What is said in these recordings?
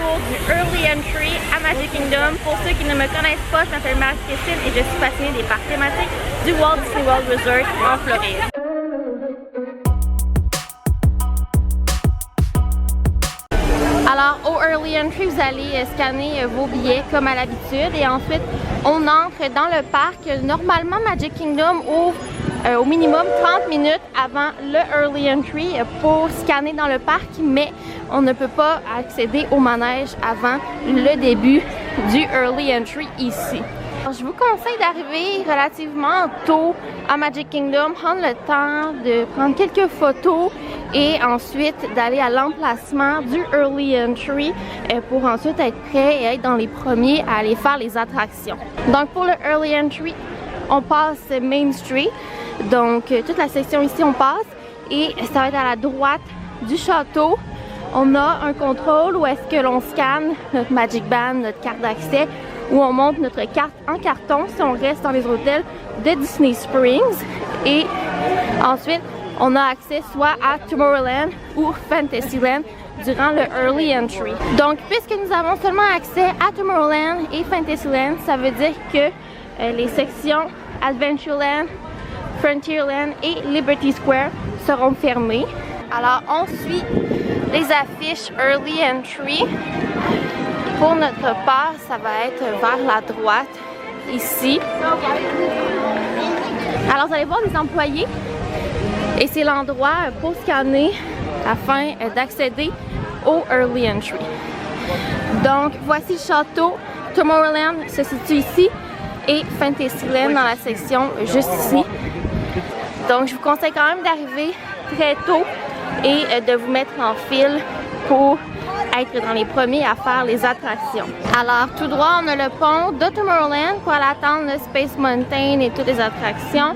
tour du Early Entry à Magic Kingdom. Pour ceux qui ne me connaissent pas, je m'appelle Marie-Christine et je suis passionnée des parcs thématiques du Walt Disney World Resort en Floride. Alors, au Early Entry, vous allez scanner vos billets comme à l'habitude et ensuite, on entre dans le parc. Normalement, Magic Kingdom ouvre au minimum 30 minutes avant le Early Entry pour scanner dans le parc, mais on ne peut pas accéder au manège avant le début du Early Entry ici. Je vous conseille d'arriver relativement tôt à Magic Kingdom, prendre le temps de prendre quelques photos et ensuite d'aller à l'emplacement du Early Entry pour ensuite être prêt et être dans les premiers à aller faire les attractions. Donc pour le Early Entry, on passe Main Street, donc toute la section ici on passe et ça va être à la droite du château. On a un contrôle où est-ce que l'on scanne notre Magic Band, notre carte d'accès, où on monte notre carte en carton si on reste dans les hôtels de Disney Springs. Et ensuite, on a accès soit à Tomorrowland ou Fantasyland durant le Early Entry. Donc, puisque nous avons seulement accès à Tomorrowland et Fantasyland, ça veut dire que les sections Adventureland, Frontierland et Liberty Square seront fermées. Alors, on suit les affiches Early Entry. Pour notre part, ça va être vers la droite, ici. Alors, vous allez voir les employés et c'est l'endroit pour scanner afin d'accéder au Early Entry. Donc, voici le château. Tomorrowland se situe ici et Fantasyland dans la section juste ici. Donc, je vous conseille quand même d'arriver très tôt et de vous mettre en file pour être dans les premiers à faire les attractions. Alors, tout droit, on a le pont de Tomorrowland pour aller attendre le Space Mountain et toutes les attractions.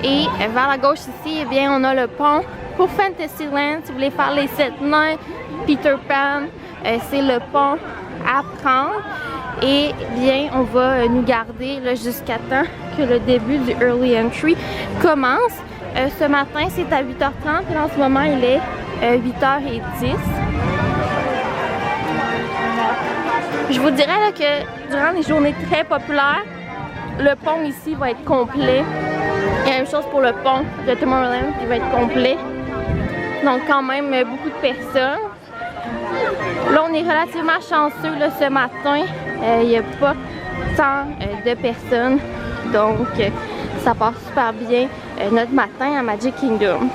Et vers la gauche ici, eh bien, on a le pont pour Fantasyland. Si vous voulez faire les 7 nains, Peter Pan, c'est le pont à prendre. Et bien, on va nous garder jusqu'à temps que le début du Early Entry commence. Ce matin, c'est à 8h30 et en ce moment, il est 8h10. Je vous dirais là, que durant les journées très populaires, le pont ici va être complet. Et la même chose pour le pont de Tomorrowland qui va être complet. Donc quand même beaucoup de personnes. Là on est relativement chanceux là, ce matin. Il n'y a pas tant de personnes. Donc ça passe super bien notre matin à Magic Kingdom.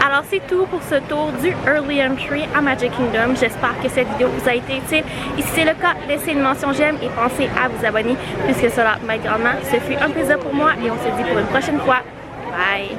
Alors c'est tout pour ce tour du Early Entry à Magic Kingdom. J'espère que cette vidéo vous a été utile. Et si c'est le cas, laissez une mention j'aime et pensez à vous abonner puisque cela m'aide grandement. Ce fut un plaisir pour moi et on se dit pour une prochaine fois. Bye!